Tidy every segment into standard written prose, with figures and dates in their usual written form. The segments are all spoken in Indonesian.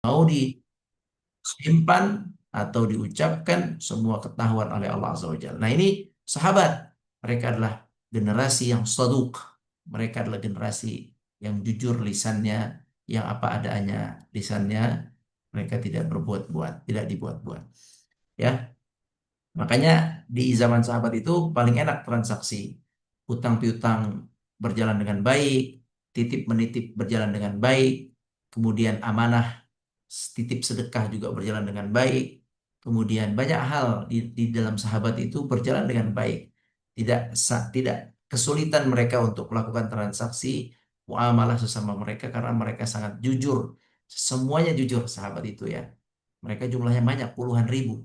mau disimpan atau diucapkan semua ketahuan oleh Allah Azza wa Jalla. Nah ini sahabat, mereka adalah generasi yang saduk, mereka adalah generasi yang jujur lisannya, yang apa adanya lisannya, mereka tidak berbuat-buat, tidak dibuat-buat. Ya, makanya di zaman sahabat itu paling enak transaksi. Utang piutang berjalan dengan baik, titip menitip berjalan dengan baik, kemudian amanah titip sedekah juga berjalan dengan baik. Kemudian banyak hal di dalam sahabat itu berjalan dengan baik. Tidak kesulitan mereka untuk melakukan transaksi muamalah sesama mereka karena mereka sangat jujur. Semuanya jujur sahabat itu ya. Mereka jumlahnya banyak, puluhan ribu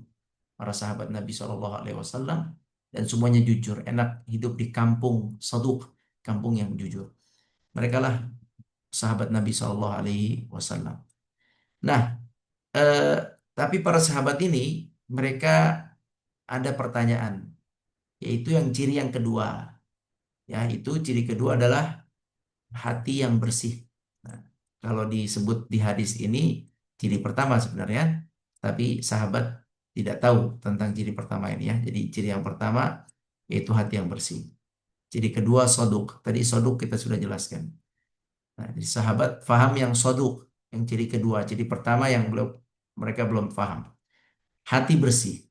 para sahabat Nabi Shallallahu Alaihi Wasallam dan semuanya jujur, enak hidup di kampung saduk, kampung yang jujur. Mereka lah sahabat Nabi Shallallahu Alaihi Wasallam. Nah, eh, tapi para sahabat ini mereka ada pertanyaan, yaitu yang ciri yang kedua, ya itu ciri kedua adalah hati yang bersih. Nah, kalau disebut di hadis ini ciri pertama sebenarnya, tapi sahabat tidak tahu tentang ciri pertama ini ya. Jadi ciri yang pertama yaitu hati yang bersih. Ciri kedua soduk. Tadi soduk kita sudah jelaskan. Nah, jadi sahabat faham yang soduk, yang ciri kedua. Ciri pertama yang belum mereka belum paham. Hati bersih.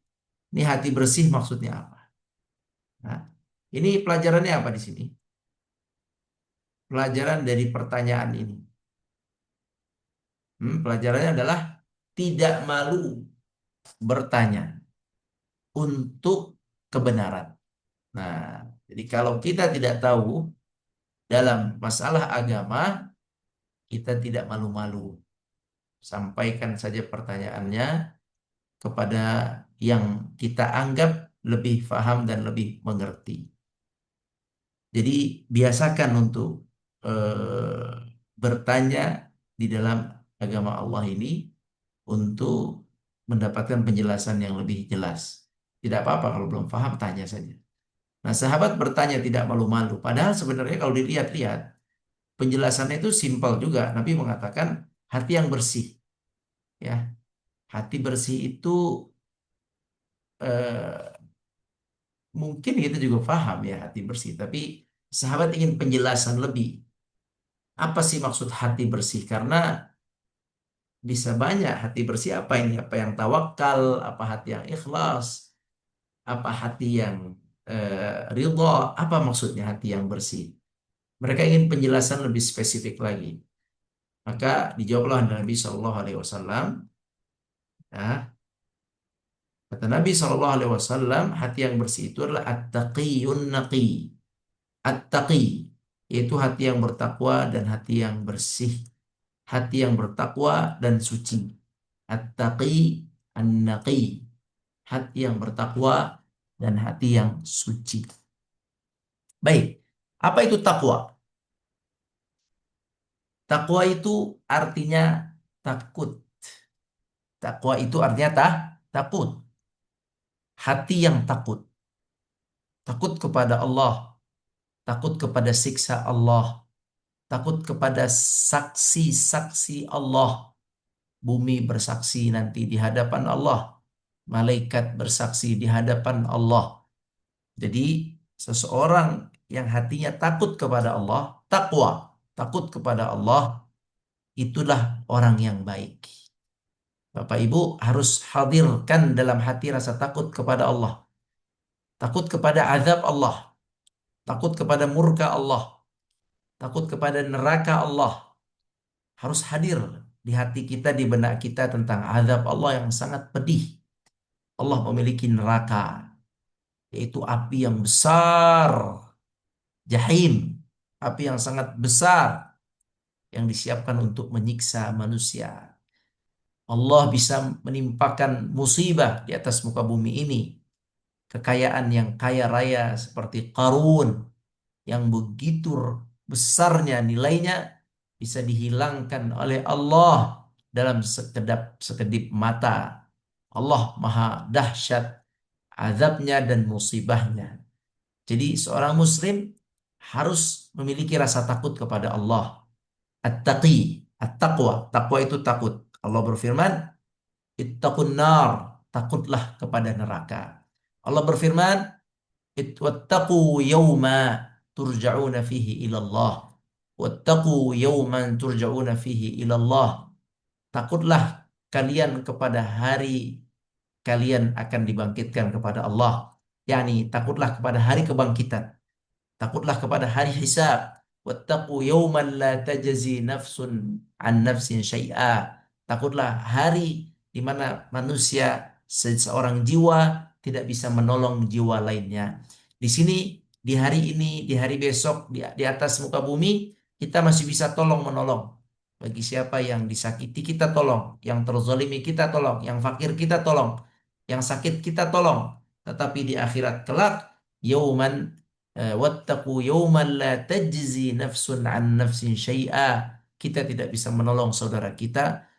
Ini hati bersih maksudnya apa? Nah, ini pelajarannya apa di sini? Pelajaran dari pertanyaan ini. Pelajarannya adalah tidak malu bertanya untuk kebenaran. Nah, jadi kalau kita tidak tahu dalam masalah agama, kita tidak malu-malu. Sampaikan saja pertanyaannya kepada yang kita anggap lebih paham dan lebih mengerti. Jadi biasakan untuk eh, bertanya di dalam agama Allah ini untuk mendapatkan penjelasan yang lebih jelas. Tidak apa-apa kalau belum paham, tanya saja. Nah, sahabat bertanya tidak malu-malu. Padahal sebenarnya kalau dilihat-lihat, penjelasannya itu simpel juga. Nabi mengatakan hati yang bersih. Ya, hati bersih itu eh, mungkin kita juga paham ya hati bersih. Tapi sahabat ingin penjelasan lebih. Apa sih maksud hati bersih? Karena bisa banyak hati bersih apa ini? Apa yang tawakal? Apa hati yang ikhlas? Apa hati yang ridho? Apa maksudnya hati yang bersih? Mereka ingin penjelasan lebih spesifik lagi. Maka dijawablah oleh Nabi Shallallahu Alaihi Wasallam. Ya, kata Nabi Shallallahu Alaihi Wasallam, hati yang bersih itu adalah at-taqiyun naqi. At-taqi, yaitu hati yang bertakwa dan hati yang bersih. Hati yang bertakwa dan suci. At-taqi an-naqi. Hati yang bertakwa dan hati yang suci. Baik, apa itu takwa? Takwa itu artinya takut. Takwa itu artinya takut. Hati yang takut. Takut kepada Allah. Takut kepada siksa Allah. Takut kepada saksi-saksi Allah. Bumi bersaksi nanti di hadapan Allah. Malaikat bersaksi di hadapan Allah. Jadi seseorang yang hatinya takut kepada Allah, takwa, takut kepada Allah, itulah orang yang baik. Bapak Ibu harus hadirkan dalam hati rasa takut kepada Allah. Takut kepada azab Allah. Takut kepada murka Allah. Takut kepada neraka Allah. Harus hadir di hati kita, di benak kita tentang azab Allah yang sangat pedih. Allah memiliki neraka, yaitu api yang besar, jahim, api yang sangat besar yang disiapkan untuk menyiksa manusia. Allah bisa menimpakan musibah di atas muka bumi ini. Kekayaan yang kaya raya seperti Qarun yang begitu besarnya nilainya bisa dihilangkan oleh Allah dalam sekedip mata. Allah maha dahsyat azabnya dan musibahnya. Jadi seorang muslim harus memiliki rasa takut kepada Allah. At-taqi, at-taqwa. Taqwa itu takut. Allah berfirman, ittaqun nar, takutlah kepada neraka. Allah berfirman, wattaqu yawma turja'una fihi ilallah. Wattaqu yawman turja'una fihi ilallah. Takutlah kalian kepada hari kalian akan dibangkitkan kepada Allah. Yani takutlah kepada hari kebangkitan. Takutlah kepada hari hisab. Wattaqu yawman la tajzi nafsun an nafsin syai'a. Takutlah hari di mana manusia, seseorang jiwa tidak bisa menolong jiwa lainnya. Di sini, di hari ini, di hari besok, di atas muka bumi, kita masih bisa tolong menolong. Bagi siapa yang disakiti kita tolong, yang terzalimi kita tolong, yang fakir kita tolong, yang sakit kita tolong. Tetapi di akhirat kelak, yauman wattaqu yawman la tajzi nafsun an nafsin syai'a. Kita tidak bisa menolong saudara kita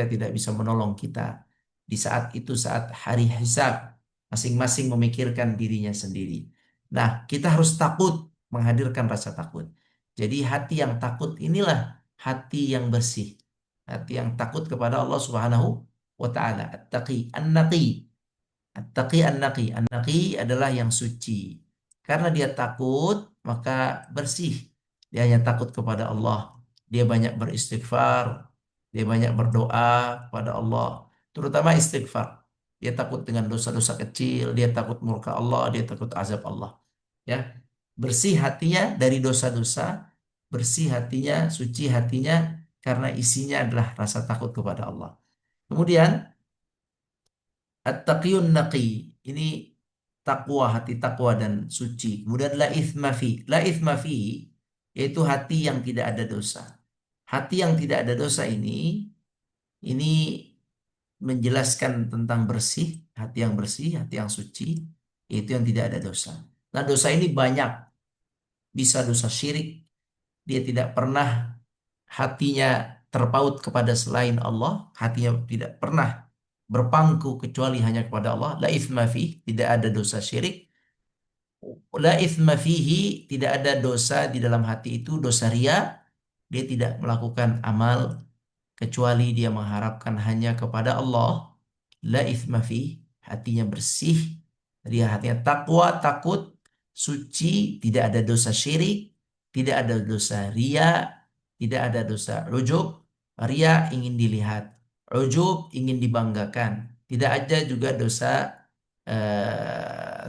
tidak bisa menolong kita. Di saat itu, saat hari hisab, masing-masing memikirkan dirinya sendiri. Nah, kita harus takut, menghadirkan rasa takut. Jadi hati yang takut inilah hati yang bersih. Hati yang takut kepada Allah Subhanahu wa taala. At-taqi, an-naqi. At-taqi an-naqi. An-naqi adalah yang suci. Karena dia takut, maka bersih. Dia hanya takut kepada Allah. Dia banyak beristighfar. Dia banyak berdoa kepada Allah. Terutama istighfar. Dia takut dengan dosa-dosa kecil. Dia takut murka Allah. Dia takut azab Allah. Ya, bersih hatinya dari dosa-dosa. Bersih hatinya, suci hatinya. Karena isinya adalah rasa takut kepada Allah. Kemudian At-taqiyun naqi. Ini takwa, hati takwa dan suci. Kemudian la ithma fi. La ithma fi yaitu hati yang tidak ada dosa. Hati yang tidak ada dosa ini menjelaskan tentang bersih, hati yang bersih, hati yang suci, yaitu yang tidak ada dosa. Nah, dosa ini banyak. Bisa dosa syirik, dia tidak pernah hatinya terpaut kepada selain Allah, hatinya tidak pernah berpangku kecuali hanya kepada Allah. La itsma fi, tidak ada dosa syirik. La itsma fihi, tidak ada dosa di dalam hati itu, dosa ria. Dia tidak melakukan amal kecuali dia mengharapkan hanya kepada Allah. La itsma fi, hatinya bersih, dia hatinya takwa, takut, suci, tidak ada dosa syirik, tidak ada dosa ria, tidak ada dosa ujub. Ria ingin dilihat, ujub ingin dibanggakan. Tidak ada juga dosa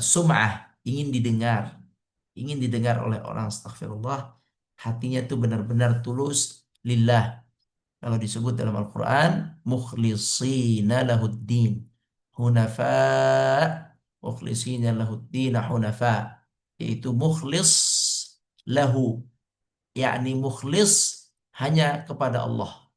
sum'ah, ingin didengar oleh orang. Astagfirullah, hatinya itu benar-benar tulus lillah. Kalau disebut dalam Al-Quran, mukhlisina lahuddin hunafa, mukhlisina lahuddin hunafa, yaitu mukhlis lahu, yakni mukhlis hanya kepada Allah,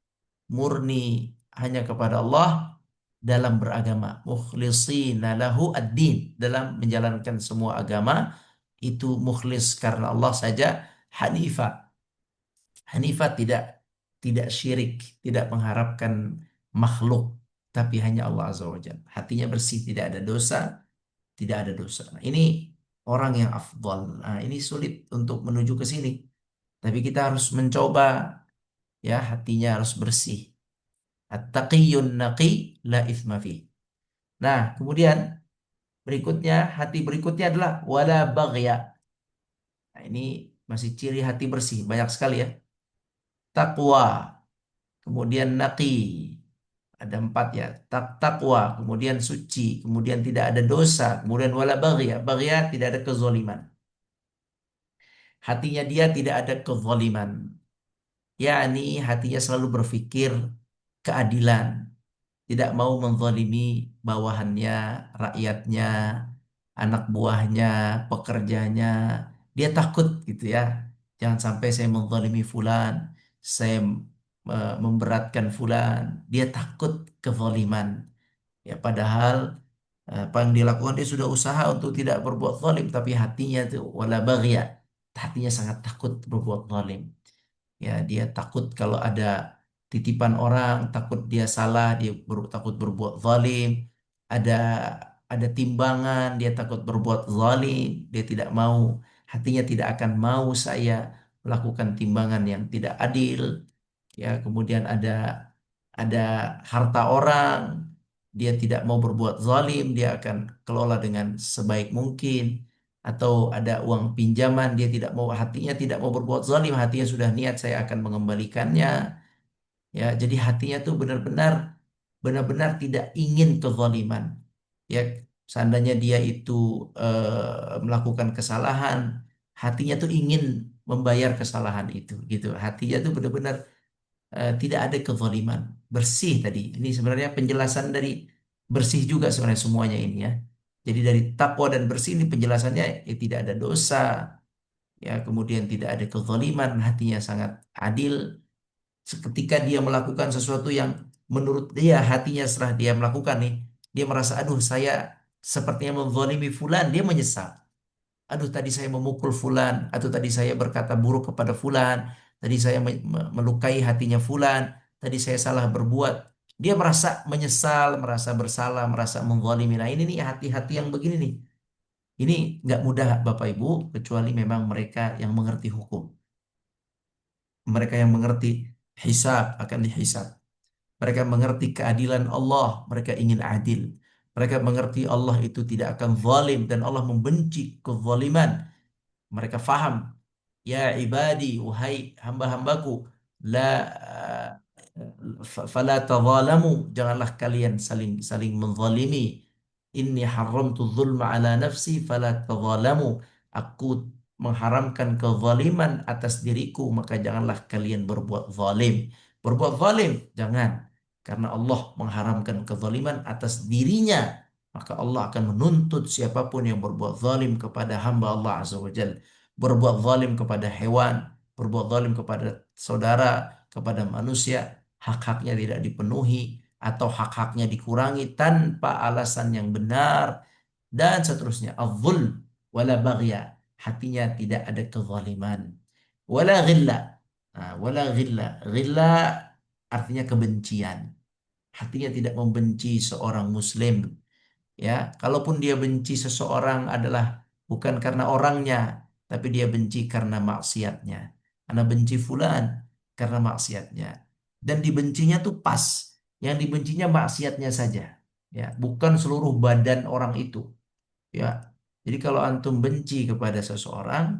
murni hanya kepada Allah dalam beragama, mukhlisina lahu ad-din, dalam menjalankan semua agama itu mukhlis karena Allah saja. Hanifa, Hanifah tidak syirik, tidak mengharapkan makhluk, tapi hanya Allah Azza wa Jalla. Hatinya bersih, tidak ada dosa, tidak ada dosa. Nah, ini orang yang afdal. Nah, ini sulit untuk menuju ke sini. Tapi kita harus mencoba, ya, hatinya harus bersih. At-taqiyyun naqi la itsma fi. Nah, kemudian berikutnya, hati berikutnya adalah wala baghya. Nah, ini masih ciri hati bersih, banyak sekali ya. Takwa, kemudian naqi, ada empat ya. Takwa, kemudian suci, kemudian tidak ada dosa, kemudian wala baghya. Baghya tidak ada kezaliman. Hatinya dia tidak ada kezaliman. Yakni hatinya selalu berpikir keadilan, tidak mau menzalimi bawahannya, rakyatnya, anak buahnya, pekerjanya. Dia takut gitu ya. Jangan sampai saya menzalimi fulan, saya memberatkan fulan. Dia takut kezaliman. Ya, padahal apa yang dilakukan, dia sudah usaha untuk tidak berbuat zalim, tapi hatinya itu wala baghya. Hatinya sangat takut berbuat zalim. Ya, dia takut kalau ada titipan orang, takut dia salah, dia takut berbuat zalim. Ada ada timbangan, dia takut berbuat zalim, dia tidak mau, hatinya tidak akan mau saya melakukan timbangan yang tidak adil. Ya, kemudian ada harta orang, dia tidak mau berbuat zalim, dia akan kelola dengan sebaik mungkin. Atau ada uang pinjaman, dia tidak mau, hatinya tidak mau berbuat zalim, hatinya sudah niat saya akan mengembalikannya. Ya, jadi hatinya tuh benar-benar tidak ingin kezaliman. Ya, seandainya dia itu melakukan kesalahan, hatinya tuh ingin membayar kesalahan itu, gitu. Hatinya tuh benar-benar tidak ada kezaliman, bersih tadi. Ini sebenarnya penjelasan dari bersih juga sebenarnya semuanya ini ya. Jadi dari takwa dan bersih ini penjelasannya tidak ada dosa, ya kemudian tidak ada kezaliman, hatinya sangat adil. Ketika dia melakukan sesuatu yang menurut dia hatinya setelah dia melakukan nih, dia merasa aduh saya sepertinya menzalimi fulan, dia menyesal. Aduh tadi saya memukul fulan, atau tadi saya berkata buruk kepada fulan, tadi saya melukai hatinya fulan, tadi saya salah berbuat. Dia merasa menyesal, merasa bersalah, merasa menzalimi. Nah ini nih hati-hati yang begini nih. Ini nggak mudah Bapak Ibu, kecuali memang mereka yang mengerti hukum. Mereka yang mengerti hisab akan dihisab. Mereka mengerti keadilan Allah, mereka ingin adil. Mereka mengerti Allah itu tidak akan zalim dan Allah membenci kezaliman. Mereka faham, ya ibadi, wahai hamba-hambaku, la fala tadzalamu, janganlah kalian saling saling menzalimi. Inni haramtu dzulma ala nafsi fala tadzalamu. Aku mengharamkan kezaliman atas diriku, maka janganlah kalian berbuat zalim. Berbuat zalim jangan, karena Allah mengharamkan kezaliman atas dirinya, maka Allah akan menuntut siapapun yang berbuat zalim kepada hamba Allah Azza wa Jalla, berbuat zalim kepada hewan, berbuat zalim kepada saudara, kepada manusia, hak-haknya tidak dipenuhi atau hak-haknya dikurangi tanpa alasan yang benar dan seterusnya. Az-zulm wala baghya, hatinya tidak ada kezaliman. Wala ghilla. Nah, wala ghilla. Ghilla artinya kebencian. Hatinya tidak membenci seorang muslim. Ya, kalaupun dia benci seseorang adalah bukan karena orangnya, tapi dia benci karena maksiatnya. Karena benci fulan karena maksiatnya. Dan dibencinya tuh pas. Yang dibencinya maksiatnya saja. Ya, bukan seluruh badan orang itu. Ya. Jadi kalau antum benci kepada seseorang,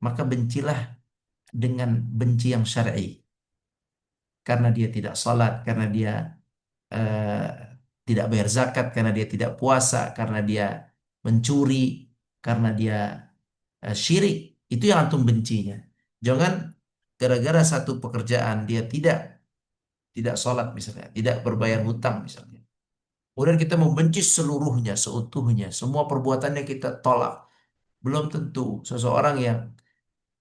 maka bencilah dengan benci yang syar'i. Karena dia tidak salat, karena dia eh, tidak bayar zakat, karena dia tidak puasa, karena dia mencuri, karena dia syirik. Itu yang antum bencinya. Jangan gara-gara satu pekerjaan dia tidak sholat misalnya, tidak berbayar hutang misalnya. Kemudian kita membenci seluruhnya, seutuhnya, semua perbuatannya kita tolak. Belum tentu seseorang yang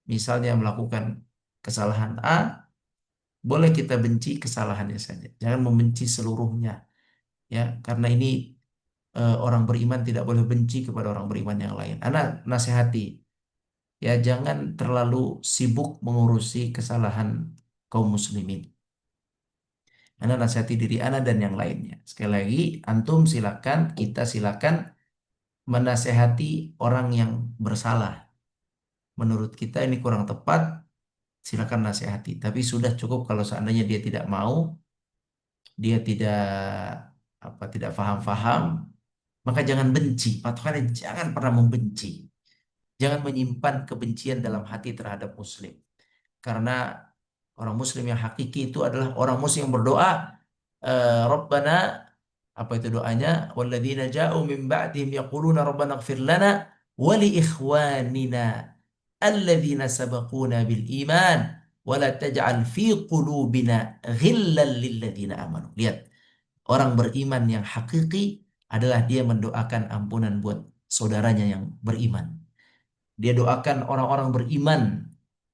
misalnya melakukan kesalahan A, boleh kita benci kesalahannya saja. Jangan membenci seluruhnya, ya, karena ini orang beriman tidak boleh benci kepada orang beriman yang lain. Anak nasihati, ya jangan terlalu sibuk mengurusi kesalahan kaum muslimin. Anak nasihati diri anak dan yang lainnya. Sekali lagi, antum silakan, kita silakan menasehati orang yang bersalah. Menurut kita ini kurang tepat, silakan nasihati. Tapi sudah cukup kalau seandainya dia tidak mau, dia tidak faham-faham, maka jangan benci. Patokannya jangan pernah membenci. Jangan menyimpan kebencian dalam hati terhadap muslim. Karena orang muslim yang hakiki itu adalah orang muslim yang berdoa, Rabbana, apa itu doanya? Walladzina ja'u min ba'dihim yaquluna Rabbana ighfir lana wa li ikhwanina alladzina sabaquna bil iman wa la taj'al fi qulubina ghillan lil ladzina amanu. Lihat, orang beriman yang hakiki adalah dia mendoakan ampunan buat saudaranya yang beriman. Dia doakan orang-orang beriman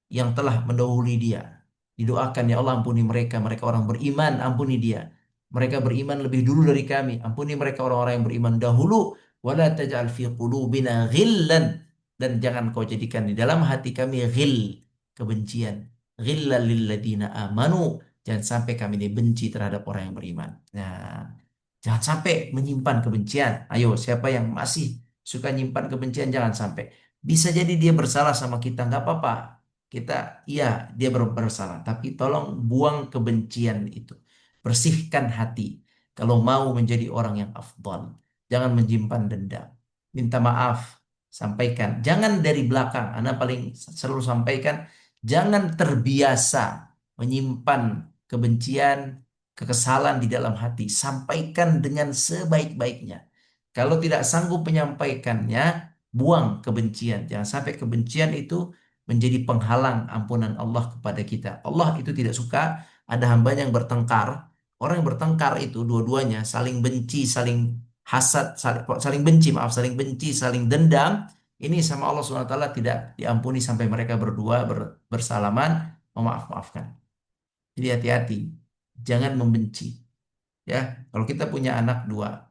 yang telah mendahului dia. Didoakan, ya Allah ampuni mereka, mereka orang beriman, ampuni dia. Mereka beriman lebih dulu dari kami, ampuni mereka orang-orang yang beriman dahulu. Wala taj'al fi qulubina ghillan, dan jangan kau jadikan di dalam hati kami ghil, kebencian. Ghillan lil ladina amanu, jangan sampai kami ini benci terhadap orang yang beriman. Nah, jangan sampai menyimpan kebencian. Ayo, siapa yang masih suka nyimpan kebencian, jangan sampai. Bisa jadi dia bersalah sama kita, nggak apa-apa. Kita, iya, dia bersalah. Tapi tolong buang kebencian itu. Bersihkan hati. Kalau mau menjadi orang yang afdal. Jangan menyimpan dendam. Minta maaf. Sampaikan. Jangan dari belakang. Anda paling selalu sampaikan. Jangan terbiasa menyimpan kebencian, kekesalan di dalam hati. Sampaikan dengan sebaik-baiknya. Kalau tidak sanggup menyampaikannya, buang kebencian. Jangan sampai kebencian itu menjadi penghalang ampunan Allah kepada kita. Allah itu tidak suka ada hambanya yang bertengkar. Orang yang bertengkar itu dua-duanya saling benci, saling hasad, saling benci, maaf, saling benci, saling dendam. Ini sama Allah SWT tidak diampuni sampai mereka berdua bersalaman, memaaf-maafkan. Jadi hati-hati, jangan membenci. Ya, kalau kita punya anak dua,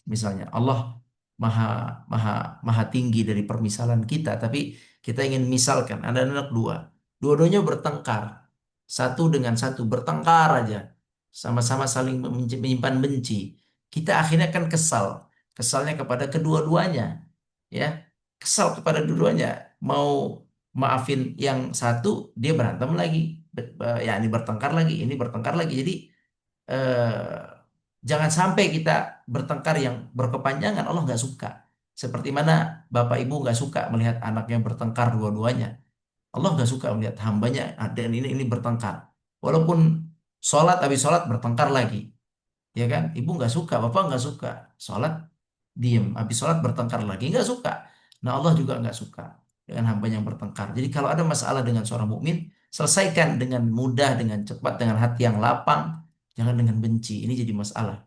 misalnya Allah maha maha maha tinggi dari permisalan kita, tapi kita ingin misalkan ada anak dua, dua-duanya bertengkar, satu dengan satu bertengkar aja, sama-sama saling menyimpan benci. Kita akhirnya kan kesal, kesalnya kepada kedua-duanya, ya, kesal kepada dua-duanya. Mau maafin yang satu, dia berantem lagi, ya ini bertengkar lagi, ini bertengkar lagi. Jadi jangan sampai kita bertengkar yang berkepanjangan. Allah nggak suka. Seperti mana bapak ibu nggak suka melihat anaknya bertengkar dua-duanya. Allah nggak suka melihat hambanya ada ini bertengkar. Walaupun sholat habis sholat bertengkar lagi, ya kan? Ibu nggak suka, bapak nggak suka. Sholat diem, habis sholat bertengkar lagi nggak suka. Nah Allah juga nggak suka dengan hamba yang bertengkar. Jadi kalau ada masalah dengan seorang mukmin, selesaikan dengan mudah, dengan cepat, dengan hati yang lapang, jangan dengan benci. Ini jadi masalah.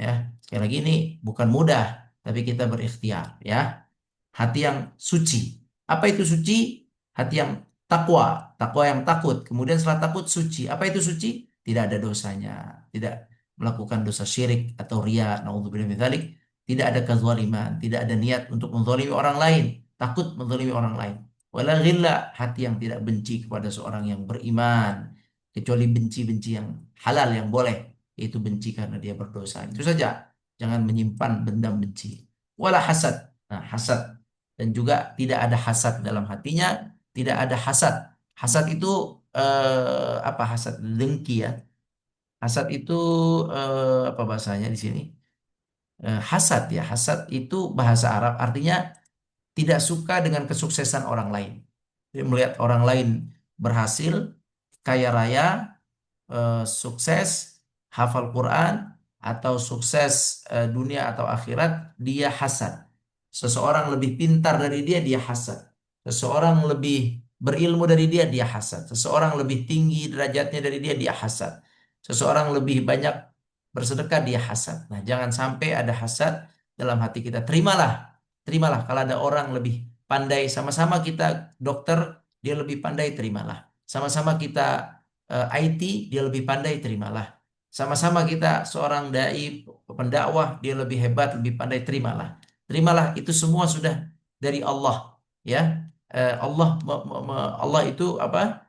Ya, sekali lagi ini bukan mudah, tapi kita berikhtiar. Ya, hati yang suci. Apa itu suci? Hati yang takwa, takwa yang takut. Kemudian setelah takut suci. Apa itu suci? Tidak ada dosanya, tidak melakukan dosa syirik atau ria, naudzubillah min dzalik. Tidak ada kezaliman, tidak ada niat untuk menzalimi orang lain, takut menzalimi orang lain. Wala ghilla, hati yang tidak benci kepada seorang yang beriman, kecuali benci-benci yang halal yang boleh, yaitu benci karena dia berdosa. Itu saja. Jangan menyimpan dendam benci. Wala hasad. Nah, hasad dan juga tidak ada hasad dalam hatinya, tidak ada hasad. Hasad itu apa hasad? Dengki ya. Hasad itu apa bahasanya di sini? Hasad ya. Hasad itu bahasa Arab artinya tidak suka dengan kesuksesan orang lain. Jadi melihat orang lain berhasil, kaya raya, sukses, hafal Quran, atau sukses dunia atau akhirat, dia hasad. Seseorang lebih pintar dari dia, dia hasad. Seseorang lebih berilmu dari dia, dia hasad. Seseorang lebih tinggi derajatnya dari dia, dia hasad. Seseorang lebih banyak bersedekah, dia hasad. Nah, jangan sampai ada hasad dalam hati kita. Terimalah, terimalah. Kalau ada orang lebih pandai, sama-sama kita dokter, dia lebih pandai, terimalah. Sama-sama kita IT, dia lebih pandai, terimalah. Sama-sama kita seorang dai, pendakwah, dia lebih hebat, lebih pandai, terimalah. Terimalah, itu semua sudah dari Allah, ya. Allah Allah itu apa?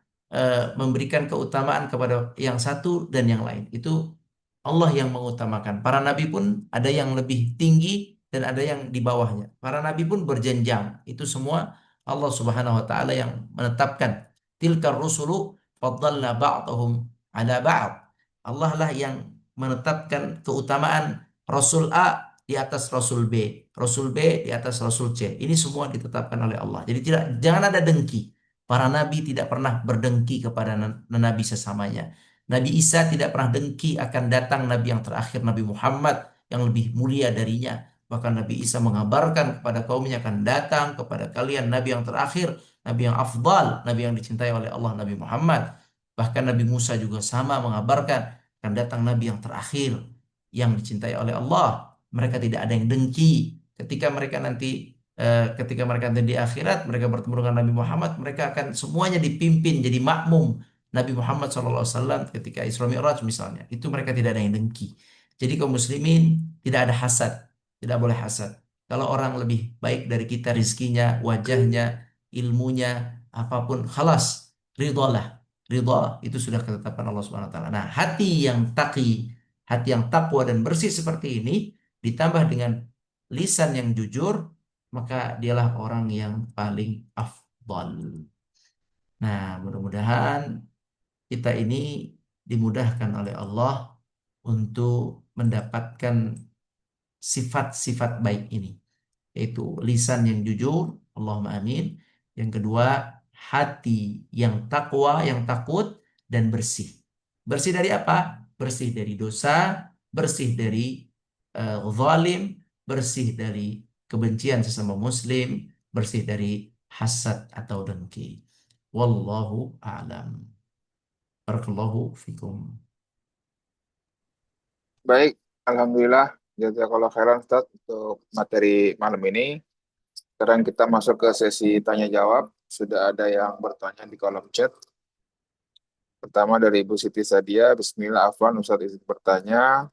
Memberikan keutamaan kepada yang satu dan yang lain. Itu Allah yang mengutamakan. Para nabi pun ada yang lebih tinggi dan ada yang di bawahnya. Para nabi pun berjenjang. Itu semua Allah Subhanahu wa taala yang menetapkan. Tilkar rusulu faddalna ba'dahum ala ba'd. Allah lah yang menetapkan keutamaan Rasul A di atas Rasul B, Rasul B di atas Rasul C. Ini semua ditetapkan oleh Allah. Jadi tidak, jangan ada dengki. Para nabi tidak pernah berdengki kepada nabi sesamanya. Nabi Isa tidak pernah dengki akan datang nabi yang terakhir, Nabi Muhammad yang lebih mulia darinya. Bahkan Nabi Isa mengabarkan kepada kaumnya akan datang kepada kalian nabi yang terakhir, nabi yang afdal, nabi yang dicintai oleh Allah, Nabi Muhammad. Bahkan Nabi Musa juga sama mengabarkan akan datang nabi yang terakhir yang dicintai oleh Allah. Mereka tidak ada yang dengki. Ketika mereka nanti ketika mereka nanti di akhirat, mereka bertemu dengan Nabi Muhammad, mereka akan semuanya dipimpin jadi makmum Nabi Muhammad SAW ketika Isra Mi'raj misalnya. Itu mereka tidak ada yang dengki. Jadi kaum muslimin tidak ada hasad, tidak boleh hasad. Kalau orang lebih baik dari kita rizkinya, wajahnya, ilmunya, apapun, khalas, ridhalah. Ridha itu sudah ketetapan Allah Subhanahu wa taala. Nah, hati yang taqi, hati yang takwa dan bersih seperti ini ditambah dengan lisan yang jujur, maka dialah orang yang paling afdal. Nah, mudah-mudahan kita ini dimudahkan oleh Allah untuk mendapatkan sifat-sifat baik ini, yaitu lisan yang jujur, Allahumma amin. Yang kedua, hati yang takwa, yang takut dan bersih. Bersih dari apa? Bersih dari dosa, bersih dari zalim, bersih dari kebencian sesama muslim, bersih dari hasad atau dengki. Wallahu a'lam. Barakallahu fikum. Baik, Alhamdulillah. Jazakallah khairan Ustaz untuk materi malam ini. Sekarang kita masuk ke sesi tanya jawab. Sudah ada yang bertanya di kolom chat. Pertama dari Ibu Siti Sadia. Bismillah, Afwan Ustaz izin bertanya.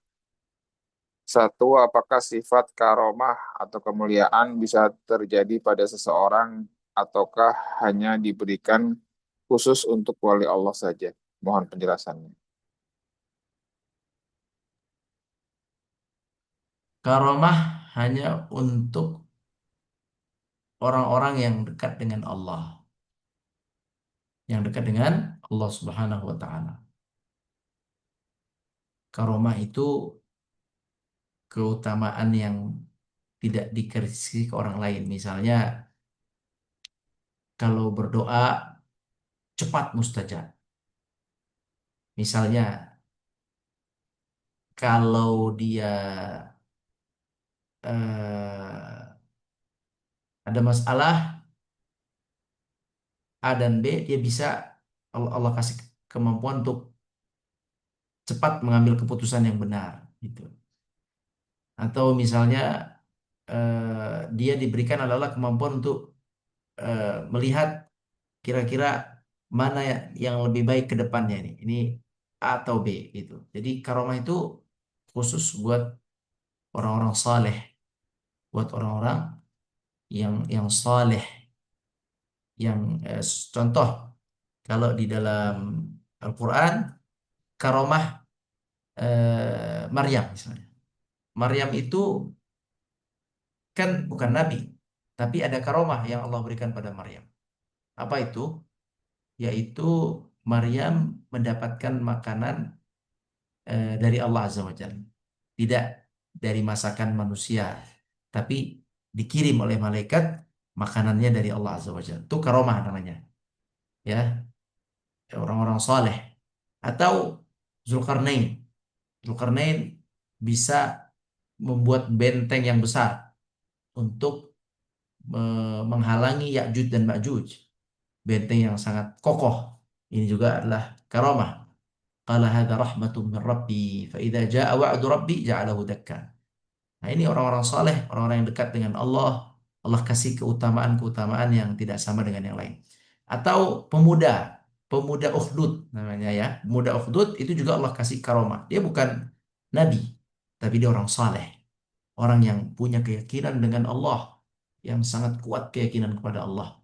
Satu, apakah sifat karomah atau kemuliaan bisa terjadi pada seseorang ataukah hanya diberikan khusus untuk wali Allah saja? Mohon penjelasannya. Karomah hanya untuk orang-orang yang dekat dengan Allah, yang dekat dengan Allah Subhanahu wa taala. Karomah itu keutamaan yang tidak dikasih ke orang lain. Misalnya kalau berdoa cepat mustajab. Misalnya kalau dia ada masalah A dan B, dia bisa Allah kasih kemampuan untuk cepat mengambil keputusan yang benar gitu. Atau misalnya dia diberikan adalah kemampuan untuk melihat kira-kira mana yang lebih baik ke depannya ini A atau B gitu. Jadi karomah itu khusus buat orang-orang saleh, buat orang-orang yang saleh, yang contoh kalau di dalam Al-Quran karomah Maryam misalnya. Maryam itu kan bukan nabi, tapi ada karomah yang Allah berikan pada Maryam. Apa itu? Yaitu Maryam mendapatkan makanan dari Allah Azza wa Jalla. Tidak dari masakan manusia, tapi dikirim oleh malaikat makanannya dari Allah Azza wa Jalla. Itu karomah namanya. Ya, orang-orang soleh. Atau Zulkarnain. Zulkarnain bisa membuat benteng yang besar untuk menghalangi Ya'juj dan Ma'juj. Benteng yang sangat kokoh. Ini juga adalah karomah. Qala hadza rahmatun min Rabbi, fa idza jaa wa'du Rabbi ja'alahu dakka. Nah, ini orang-orang saleh, orang-orang yang dekat dengan Allah. Allah kasih keutamaan-keutamaan yang tidak sama dengan yang lain. Atau pemuda, pemuda Ukhdud namanya ya. Pemuda Ukhdud itu juga Allah kasih karomah. Dia bukan nabi, tapi dia orang saleh, orang yang punya keyakinan dengan Allah, yang sangat kuat keyakinan kepada Allah.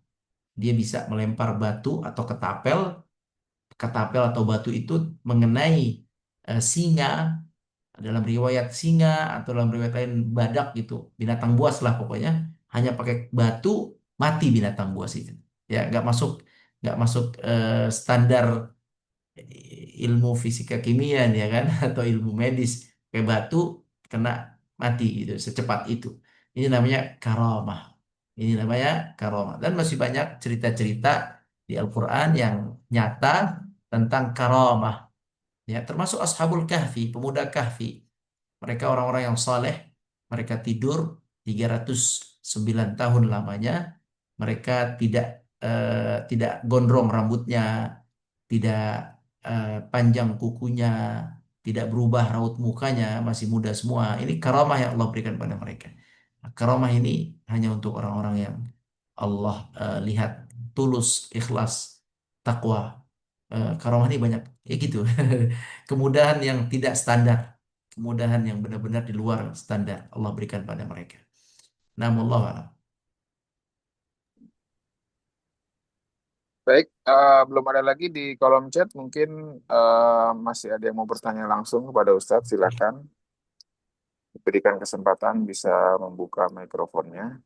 Dia bisa melempar batu atau ketapel, ketapel atau batu itu mengenai singa, dalam riwayat singa atau dalam riwayat lain badak gitu, binatang buas lah pokoknya, hanya pakai batu mati binatang buas itu. Ya nggak masuk standar ilmu fisika kimia ya kan atau ilmu medis, kayak batu kena mati itu secepat itu. Ini namanya karomah. Ini namanya karomah. Dan masih banyak cerita-cerita di Al-Quran yang nyata tentang karomah. Ya, termasuk Ashabul Kahfi, pemuda Kahfi. Mereka orang-orang yang saleh, mereka tidur 309 tahun lamanya, mereka tidak gondrong rambutnya, tidak panjang kukunya, tidak berubah raut mukanya, masih muda semua. Ini karamah yang Allah berikan pada mereka. Nah, karamah ini hanya untuk orang-orang yang Allah lihat tulus, ikhlas, takwa. Karamah ini banyak, ya gitu. Kemudahan yang tidak standar, kemudahan yang benar-benar di luar standar Allah berikan pada mereka. Namun Allah alam. Baik, belum ada lagi di kolom chat. Mungkin masih ada yang mau bertanya langsung kepada Ustadz. Silakan diberikan kesempatan bisa membuka mikrofonnya.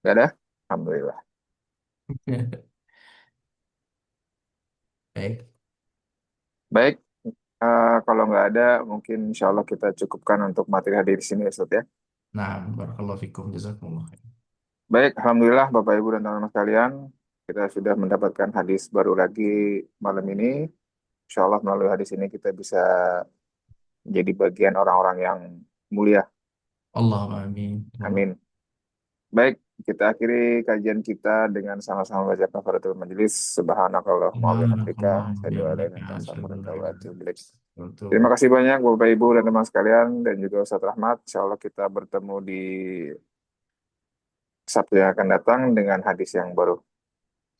Gak ada? Alhamdulillah. Baik. Baik, kalau nggak ada, mungkin insya Allah kita cukupkan untuk materi hadir di sini, Ustaz ya. Nah, barakallahu fikum jazakumullah khair. Baik, Alhamdulillah Bapak Ibu dan teman-teman sekalian, kita sudah mendapatkan hadis baru lagi malam ini. Insya Allah melalui hadis ini kita bisa menjadi bagian orang-orang yang mulia. Allahumma amin. Allah. Amin. Baik, kita akhiri kajian kita dengan sama-sama baca kafaratul majelis. Subhanakallahumma wa bihamdika, Subhanakallah asyhadu an la ilaha illa bihamdika anta, asyhadu an astaghfiruka la wa ilaha atubu illa ilaik. anta astaghfiruka wa Terima atubu kasih banyak Bapak Ibu dan teman sekalian dan juga Ustaz Rahmat. Insya Allah kita bertemu di Sabtu yang akan datang dengan hadis yang baru.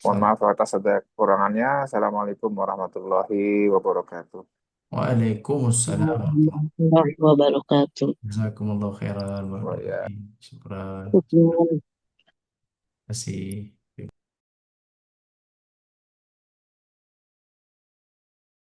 Mohon ilaik. maaf atas ada kekurangannya. Assalamualaikum warahmatullahi wabarakatuh. Waalaikumsalam warahmatullahi warahmatullahi wabarakatuh. wabarakatuh. Jazakumullah khairan. Oh Barakallahu ya. fiik. Syukran. Terima Syukran. kasih.